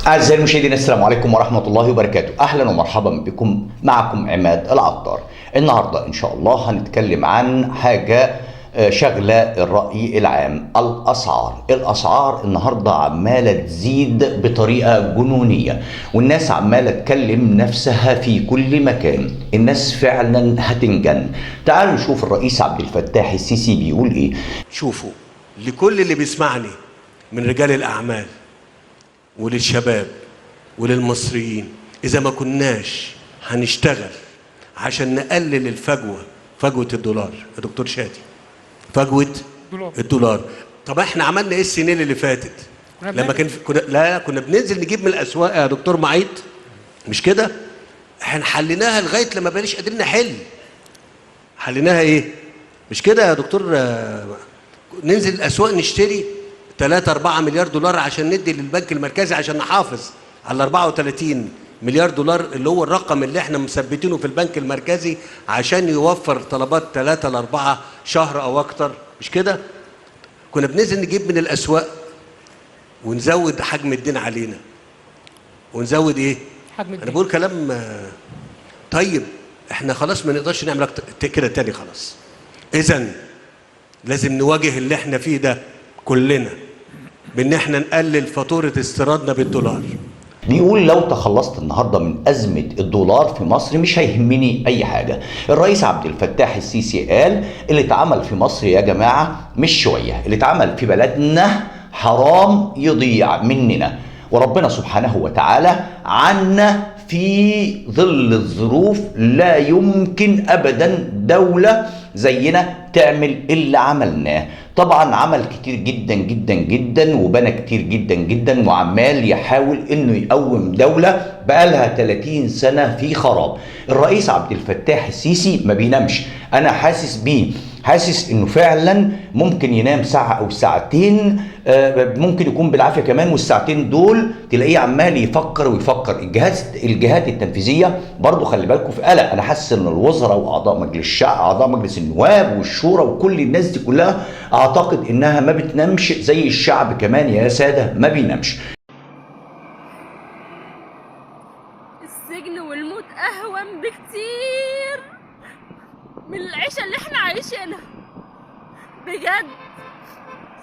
أعزائي المشاهدين، السلام عليكم ورحمة الله وبركاته. أهلا ومرحبا بكم. معكم عماد العطار. النهاردة إن شاء الله هنتكلم عن حاجة شغلة الرأي العام. الأسعار النهاردة عمالة تزيد بطريقة جنونية، والناس عمالة تكلم نفسها في كل مكان. الناس فعلا هتنجن. تعالوا نشوف الرئيس عبد الفتاح السيسي بيقول إيه. شوفوا، لكل اللي بيسمعني من رجال الأعمال وللشباب وللمصريين، إذا ما كناش هنشتغل عشان نقلل فجوة الدولار يا دكتور شادي، فجوة الدولار. طب احنا عملنا ايه السنين اللي فاتت؟ لما كنا بننزل نجيب من الأسواق يا دكتور معيط، مش كده؟ احنا حليناها لغاية لما بقيناش قادرين نحل. حليناها ايه؟ مش كده يا دكتور؟ ننزل الأسواق نشتري 3-4 مليار دولار عشان ندي للبنك المركزي عشان نحافظ على 34 مليار دولار اللي هو الرقم اللي احنا مثبتينه في البنك المركزي عشان يوفر طلبات 3-4 شهر او اكتر، مش كده؟ كنا بننزل نجيب من الاسواق ونزود حجم الدين علينا، ونزود ايه؟ حجم الدين. انا بقول كلام طيب. احنا خلاص ما نقدرش نعمل كده تاني خلاص. اذا لازم نواجه اللي احنا فيه ده كلنا بان احنا نقلل فاتوره استيرادنا بالدولار. بيقول لو تخلصت النهارده من أزمة الدولار في مصر مش هيهمني أي حاجة. الرئيس عبد الفتاح السيسي قال اللي اتعمل في مصر يا جماعة مش شوية، اللي اتعمل في بلدنا حرام يضيع مننا، وربنا سبحانه وتعالى عنا في ظل الظروف. لا يمكن أبدا دولة زينا تعمل اللي عملناه. طبعا عمل كتير جدا جدا جدا وبنى كتير جدا جدا، وعمال يحاول انه يقوم دولة بقالها 30 سنة في خراب. الرئيس عبد الفتاح السيسي ما بينامش. انا حاسس بيه، حاسس انه فعلا ممكن ينام ساعة او ساعتين، ممكن يكون بالعافية كمان، والساعتين دول تلاقيه عمال يفكر ويفكر. الجهات التنفيذية برضو خلي بالكم في قلق. انا حاسس ان الوزراء واعضاء مجلس الشعب، اعضاء مجلس النواب والشورى وكل الناس دي كلها اعتقد انها ما بتنامش زي الشعب كمان يا سادة، ما بينامش. السجن والموت اهون بكتير من العيشة اللي احنا عايشينها. بجد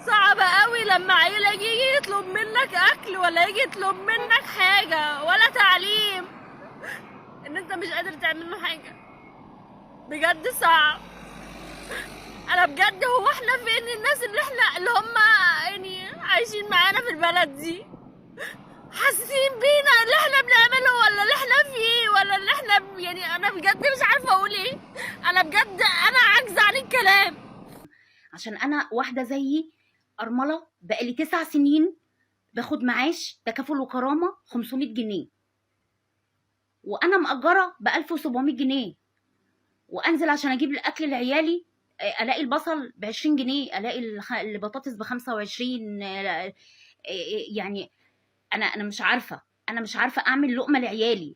صعب قوي لما عيلة يجي يطلب منك اكل، ولا يجي يطلب منك حاجة، ولا تعليم، ان انت مش قادر تعمل له حاجة. بجد صعب. انا بجد هو احنا فين الناس اللي هم يعني عايشين معانا في البلد دي؟ حاسين بينا اللي احنا بنعمله ولا اللي احنا فيه ولا اللي احنا يعني انا بجد مش عارفه اقول ايه. انا بجد انا عاجزه عن الكلام. عشان انا واحده زيي ارمله بقالي 9 سنين باخد معاش تكافل وكرامه 500 جنيه، وانا مأجره ب 1700 جنيه، وانزل عشان اجيب الاكل لعيالي الاقي البصل ب20 جنيه، الاقي البطاطس ب25. يعني انا مش عارفه اعمل لقمه لعيالي.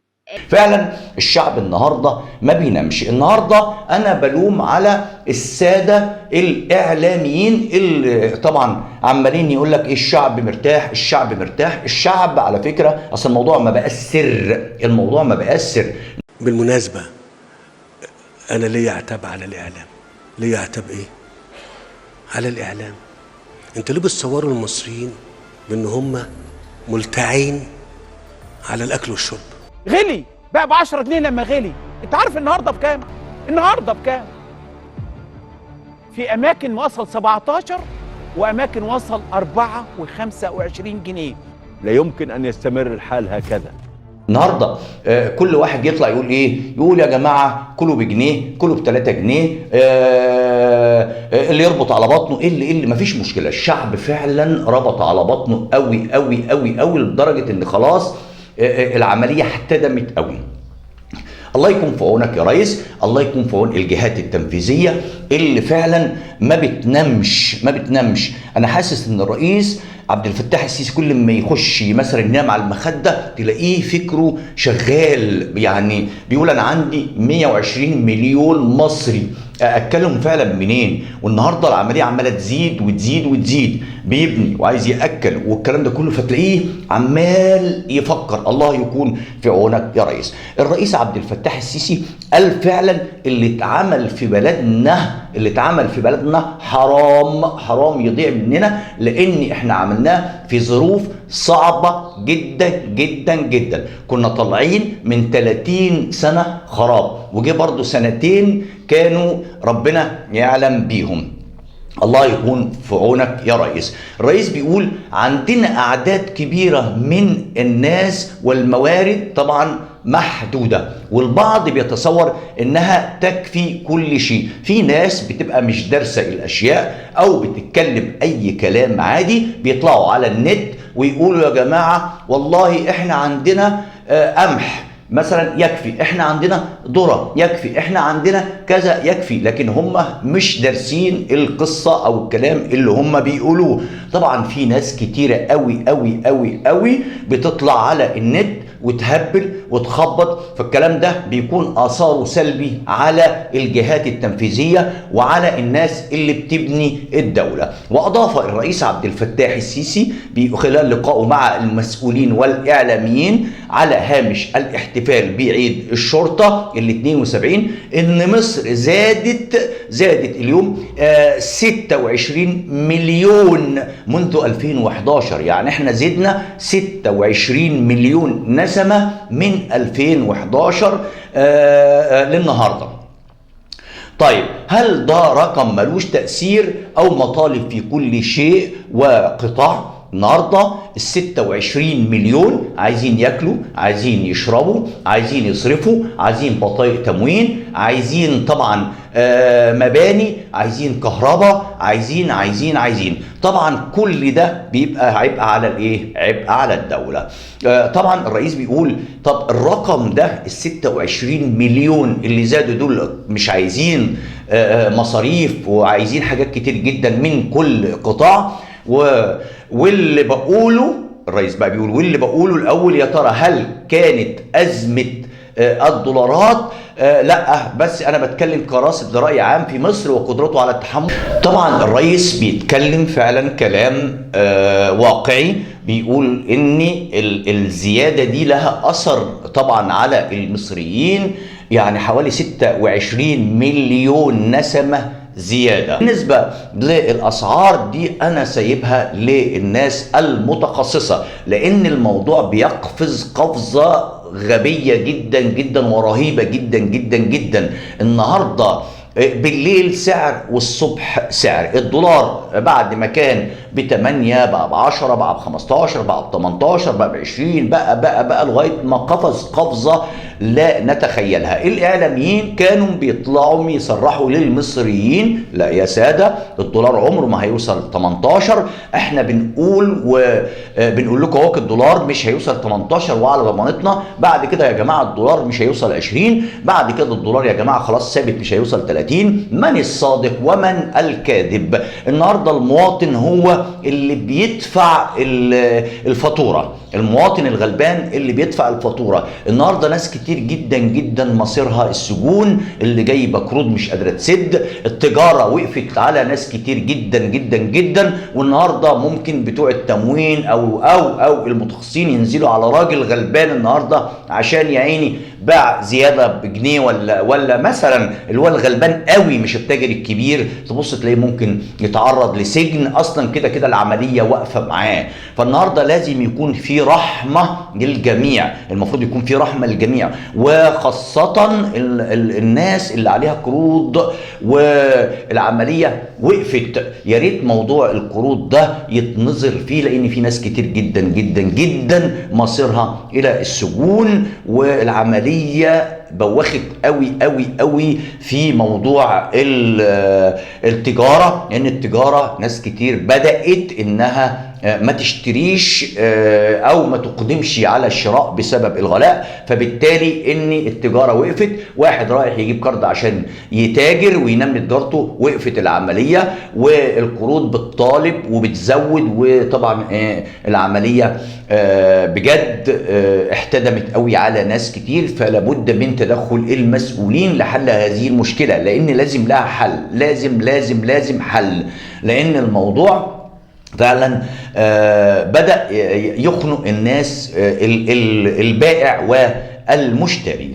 فعلا الشعب النهارده ما بينامش. النهارده انا بلوم على الساده الاعلاميين اللي طبعا عمالين يقول لك الشعب مرتاح، الشعب مرتاح. الشعب على فكره اصل الموضوع ما بقاش سر، الموضوع ما بقاش سر. بالمناسبه انا ليا عتاب على الاعلام. ليا عتاب ايه على الاعلام؟ انتوا ليه بتصوروا المصريين بان هم ملتعين على الاكل والشرب؟ غلي بقى ب10 جنيه. لما غلي انت عارف النهارده بكام؟ النهارده بكام؟ في اماكن وصل 17 واماكن وصل 4 و25 جنيه. لا يمكن ان يستمر الحال هكذا. النهارده كل واحد يطلع يقول ايه؟ يقول يا جماعه كلوا بجنيه، كلوا ب3 جنيه، اللي يربط على بطنه اللي مفيش مشكله. الشعب فعلا ربط على بطنه قوي قوي قوي قوي لدرجه ان خلاص العمليه احتدمت قوي. الله يكون في عونك يا ريس، الله يكون في عون الجهات التنفيذيه اللي فعلا ما بتنامش. انا حاسس ان الرئيس عبد الفتاح السيسي كل ما يخش مثلا ينام على المخده تلاقيه فكره شغال. يعني بيقول انا عندي 120 مليون مصري اكلهم فعلا منين؟ والنهارده العمليه عماله تزيد وتزيد وتزيد، بيبني وعايز ياكل والكلام ده كله، فتلاقيه عمال يفكر. الله يكون في عونك يا ريس. الرئيس عبد الفتاح السيسي قال فعلا اللي اتعمل في بلدنا حرام يضيع مننا، لان احنا عملناه في ظروف صعبة جدا جدا جدا. كنا طالعين من 30 سنة خراب، وجه برضو سنتين كانوا ربنا يعلم بيهم. الله يكون في عونك يا ريس. الرئيس بيقول عندنا أعداد كبيرة من الناس والموارد طبعا محدودة، والبعض بيتصور انها تكفي كل شيء. في ناس بتبقى مش دارسة الاشياء او بتتكلم اي كلام عادي، بيطلعوا على النت ويقولوا يا جماعة والله احنا عندنا قمح مثلا يكفي، احنا عندنا ذرة يكفي، احنا عندنا كذا يكفي، لكن هم مش دارسين القصة او الكلام اللي هم بيقولوه. طبعا في ناس كتيرة قوي قوي قوي قوي بتطلع على النت وتهبل وتخبط، فالكلام ده بيكون آثاره سلبي على الجهات التنفيذية وعلى الناس اللي بتبني الدولة. وأضاف الرئيس عبد الفتاح السيسي خلال لقائه مع المسؤولين والإعلاميين على هامش الاحتفال بعيد الشرطة ال 72 إن مصر زادت اليوم 26 مليون منذ 2011. يعني احنا زدنا 26 مليون نسمة من 2011 للنهارده. طيب هل ده رقم ملوش تأثير أو مطالب في كل شيء وقطاع؟ النهارده ال 26 مليون عايزين ياكلوا، عايزين يشربوا، عايزين يصرفوا، عايزين بطايق تموين، عايزين طبعا مباني، عايزين كهرباء، عايزين طبعا كل ده بيبقى عبء على الايه؟ عبء على الدوله. طبعا الرئيس بيقول طب الرقم ده ال 26 مليون اللي زادوا دول مش عايزين مصاريف وعايزين حاجات كتير جدا من كل قطاع، واللي بقوله الرئيس بقى بيقول واللي بقوله الاول يا ترى هل كانت ازمه الدولارات؟ لا، بس انا بتكلم كراصد لرأي عام في مصر وقدرته على التحمل. طبعا الرئيس بيتكلم فعلا كلام واقعي، بيقول ان الزيادة دي لها اثر طبعا على المصريين، يعني حوالي 26 مليون نسمة زيادة. بالنسبة للأسعار دي أنا سايبها للناس المتخصصة، لأن الموضوع بيقفز قفزة غبية جدا جدا ورهيبة جدا جدا جدا. النهاردة بالليل سعر والصبح سعر. الدولار بعد ما كان ب8 بقى ب10 بقى ب15 بقى ب18 بقى ب20 بقى لغاية ما قفز قفزة لا نتخيلها. الإعلاميين كانوا بيطلعوا يصرحوا للمصريين لا يا سادة الدولار عمره ما هيوصل 18، احنا بنقول لكم اهو الدولار مش هيوصل 18 وعلى ضمانتنا، بعد كده يا جماعة الدولار مش هيوصل 20، بعد كده الدولار يا جماعة خلاص ثابت مش هيوصل 30. من الصادق ومن الكاذب؟ النهاردة المواطن هو اللي بيدفع الفاتورة، المواطن الغلبان اللي بيدفع الفاتورة. النهاردة ناس كتير جدا جدا مصيرها السجون، اللي جايبه قروض مش قادرة تسد، التجارة وقفت على ناس كتير جدا جدا جدا، والنهاردة ممكن بتوع التموين او المتخصصين ينزلوا على راجل غلبان النهاردة عشان يا عيني باع زيادة بجنيه ولا مثلا اللي هو الغلبان قوي مش التاجر الكبير، تبص تلاقيه ممكن يتعرض لسجن، اصلا كده العملية واقفة معاه. فالنهاردة لازم يكون في رحمة للجميع، المفروض يكون في رحمة للجميع، وخاصة الناس اللي عليها قروض والعملية وقفت. يا ريت موضوع القروض ده يتنظر فيه، لان في ناس كتير جدا جدا جدا مصيرها الى السجون، والعملية بوخت قوي قوي قوي في موضوع التجارة، لان التجارة ناس كتير بدأت انها ما تشتريش او ما تقدمش على الشراء بسبب الغلاء، فبالتالي ان التجاره وقفت. واحد رايح يجيب قرض عشان يتاجر وينمي تجارته، وقفت العمليه، والقروض بتطالب وبتزود، وطبعا العمليه بجد احتدمت قوي على ناس كتير. فلا بد من تدخل المسؤولين لحل هذه المشكله، لان لازم لها حل، لازم حل، لان الموضوع فعلا بدأ يخنق الناس، البائع والمشتري.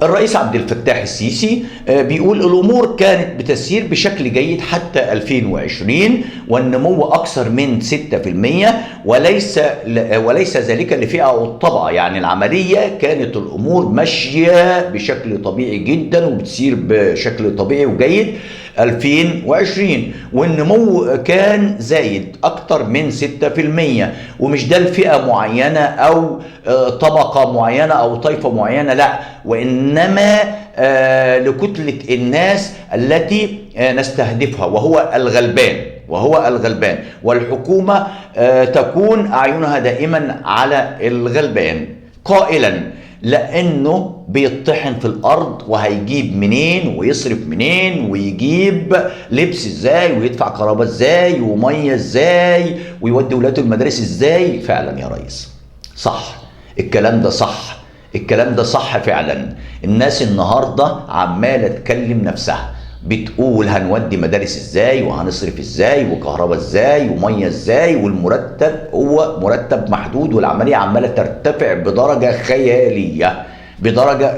الرئيس عبد الفتاح السيسي بيقول الأمور كانت بتسير بشكل جيد حتى 2020، والنمو أكثر من 6%، وليس ذلك لفئة أو طبقة. يعني العملية كانت الأمور ماشية بشكل طبيعي جدا وبتسير بشكل طبيعي وجيد 2020، والنمو كان زايد أكتر من 6%. ومش ده لفئة معينة أو طبقة معينة أو طائفة معينة، لا، وإنما لكتلة الناس التي نستهدفها، وهو الغلبان. والحكومة تكون أعينها دائما على الغلبان، قائلا لأنه بيطحن في الأرض، وهيجيب منين ويصرف منين ويجيب لبس ازاي ويدفع كهرباء ازاي ومية ازاي ويودي ولاده المدارس ازاي. فعلا يا ريس صح، الكلام ده صح فعلا. الناس النهاردة عمالة تكلم نفسها، بتقول هنودي مدارس ازاي وهنصرف ازاي وكهرباء ازاي وميه ازاي، والمرتب هو مرتب محدود، والعمليه عماله ترتفع بدرجه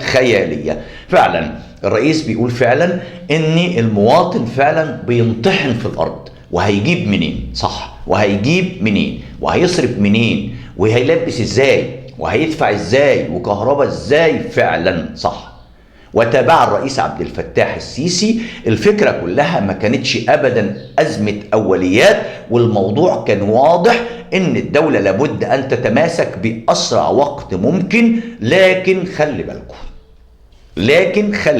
خياليه. فعلا الرئيس بيقول فعلا ان المواطن فعلا بينطحن في الارض، وهيجيب منين؟ صح، وهيجيب منين وهيصرف منين وهيلبس ازاي وهيدفع ازاي وكهرباء ازاي. فعلا صح. وتابع الرئيس عبد الفتاح السيسي الفكرة كلها ما كانتش أبدا أزمة أوليات، والموضوع كان واضح إن الدولة لابد أن تتماسك بأسرع وقت ممكن. لكن خلي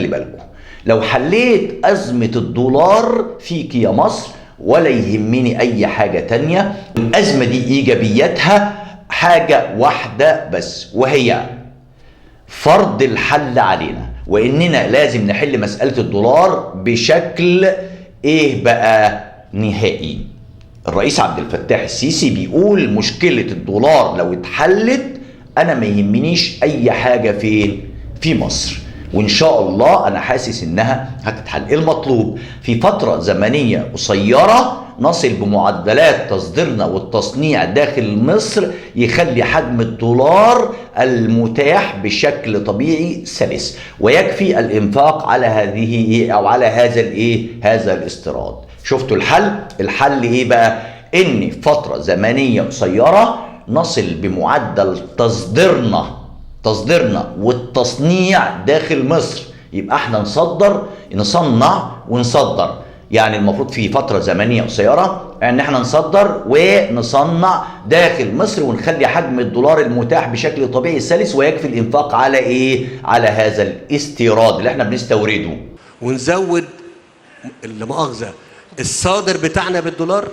بالكم لو حليت أزمة الدولار فيك يا مصر ولا يهمني أي حاجة تانية. الأزمة دي إيجابياتها حاجة واحدة بس، وهي فرض الحل علينا، وإننا لازم نحل مسألة الدولار بشكل إيه بقى نهائي. الرئيس عبد الفتاح السيسي بيقول مشكلة الدولار لو اتحلت أنا ما يهمنيش أي حاجة في مصر، وإن شاء الله أنا حاسس إنها هتتحل. المطلوب في فترة زمنية قصيرة نصل بمعدلات تصديرنا والتصنيع داخل مصر يخلي حجم الدولار المتاح بشكل طبيعي سلس، ويكفي الانفاق على هذه او على هذا الاستيراد. شفتوا الحل ايه بقى؟ ان فترة زمنية قصيرة نصل بمعدل تصديرنا والتصنيع داخل مصر، يبقى احنا نصنع ونصدر. يعني المفروض في فترة زمنية قصيرة ان احنا نصدر ونصنع داخل مصر، ونخلي حجم الدولار المتاح بشكل طبيعي سلس، ويكفي الانفاق على على هذا الاستيراد اللي احنا بنستورده، ونزود المؤاخذة الصادر بتاعنا بالدولار،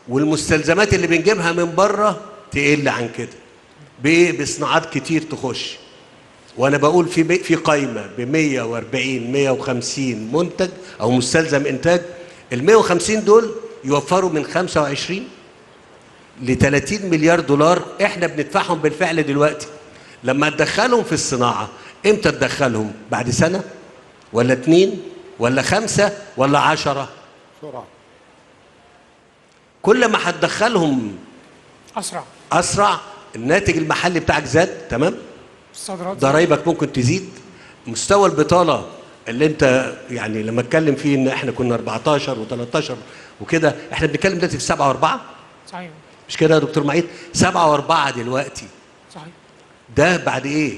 والمستلزمات اللي بنجيبها من بره تقل عن كده بصناعات كتير تخش. وانا بقول في قايمه ب 140 150 منتج او مستلزم انتاج. ال 150 دول يوفروا من 25 ل 30 مليار دولار احنا بندفعهم بالفعل دلوقتي. لما تدخلهم في الصناعه امتى تدخلهم؟ بعد سنه ولا 2 ولا 5 ولا 10؟ بسرعه. كل ما هتدخلهم اسرع الناتج المحلي بتاعك زاد. تمام، ضرايبك ممكن تزيد، مستوى البطاله اللي انت يعني لما اتكلم فيه ان احنا كنا 14 و13 وكده، احنا بنتكلم دلوقتي في 7 و4. صحيح، مش كده يا دكتور معيد؟ 7 و4 دلوقتي. صحيح. ده بعد ايه؟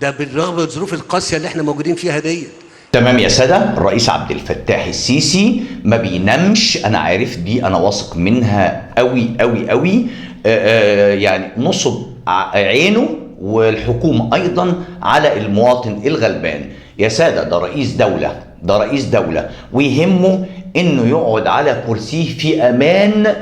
ده بالرغم من الظروف القاسيه اللي احنا موجودين فيها ديت. تمام يا سادة. الرئيس عبد الفتاح السيسي ما بينامش، انا عارف دي، انا واثق منها قوي قوي قوي. يعني نصب عينه والحكومة أيضا على المواطن الغلبان. يا سادة ده رئيس دولة ويهمه إنه يقعد على كرسيه في أمان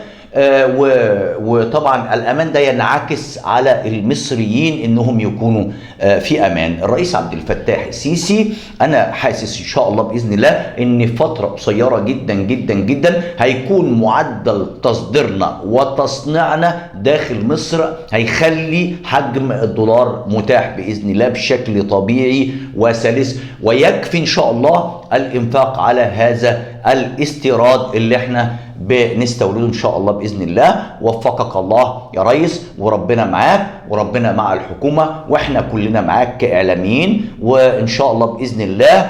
وطبعا الامان ده ينعكس على المصريين انهم يكونوا في امان. الرئيس عبد الفتاح السيسي انا حاسس ان شاء الله باذن الله ان فتره قصيره جدا جدا جدا هيكون معدل تصديرنا وتصنيعنا داخل مصر هيخلي حجم الدولار متاح باذن الله بشكل طبيعي وسلس، ويكفي ان شاء الله الانفاق على هذا الاستيراد اللي احنا بنستورده ان شاء الله باذن الله. وفقك الله يا ريس، وربنا معاك وربنا مع الحكومه، واحنا كلنا معاك كاعلاميين، وان شاء الله باذن الله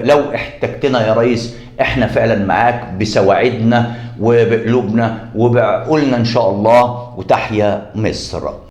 لو احتجتنا يا ريس احنا فعلا معاك بسواعدنا وبقلوبنا وبعقولنا ان شاء الله. وتحيا مصر.